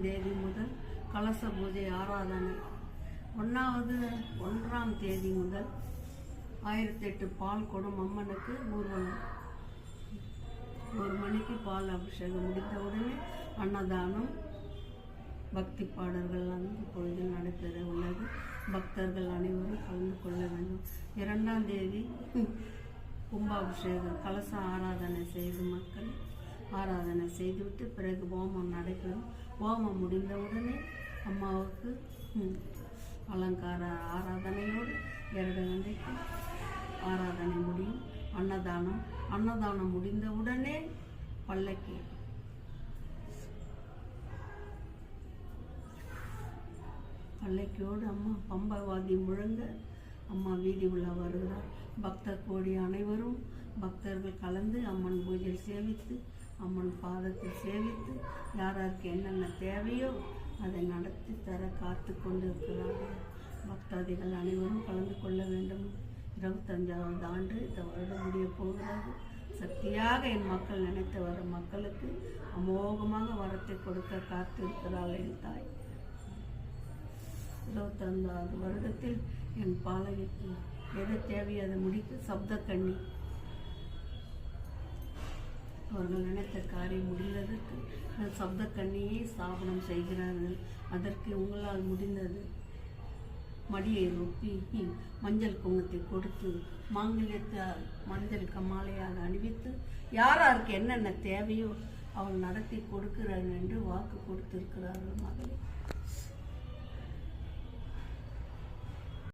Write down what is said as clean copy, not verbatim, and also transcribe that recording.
தேதி முதல் கலச பூஜை ஆராதனை. 1ஆம் தேதி முதல் 1008 பால் கொடும் அம்மனுக்கு ஊர்வலம். 1 மணிக்கு பால் அபிஷேகம் முடித்தவுடனே அன்னதானம், பக்தி பாடல்கள் இப்பொழுது நடைபெற உள்ளது. பக்தர்கள் அனைவரும் கலந்து கொள்ள வேண்டும். 2ஆம் தேதி கும்பாபிஷேகம், கலச ஆராதனை செய்து மக்கள் ஆராதனை செய்துவிட்டு பிறகு ஹோமம் நடைபெறும். ஹோமம் முடிந்தவுடனே அம்மாவுக்கு அலங்கார ஆராதனையோடு 2 கண்டைக்கு ஆராதனை முடியும். அன்னதானம் முடிந்தவுடனே பல்லக்கியோடு அம்மா பம்பவாதி முழங்க அம்மா வீதி உள்ள வருகிறார். பக்தர் கோடி அனைவரும் பக்தர்கள் கலந்து அம்மன் பூஜை சேவித்து, அம்மன் பாதத்தில் சேவித்து, யாருக்கு என்னென்ன தேவையோ அதை நடத்தி தர காத்து கொண்டு இருக்கிறார்கள். பக்தாதிகள் அனைவரும் கலந்து கொள்ள வேண்டும். 25வது ஆண்டு இந்த வருடம் முடிய போகிறது. சக்தியாக என் மக்கள் நினைத்து வரும் மக்களுக்கு அமோகமாக வரத்தை கொடுக்க காத்திருக்கிறாள் என் தாய். 25வது வருடத்தில் என் பாலகிக்கு எது தேவையோ அதை முடித்து சப்தக்கண்ணி அவர்கள் நினைத்த காரியம் முடிந்ததற்கு சப்தக்கண்ணியை ஸ்தாபனம் செய்கிறார்கள். அதற்கு உங்களால் முடிந்தது மடியை ரொப்பி மஞ்சள் குங்குமத்தை கொடுத்து மாங்கல்யத்தை மஞ்சள் கமாலையாக அணிவித்து யாருக்கு என்னென்ன தேவையோ அவள் நடத்தி கொடுக்கிறார்கள் என்று வாக்கு கொடுத்திருக்கிறார்கள் மகளே.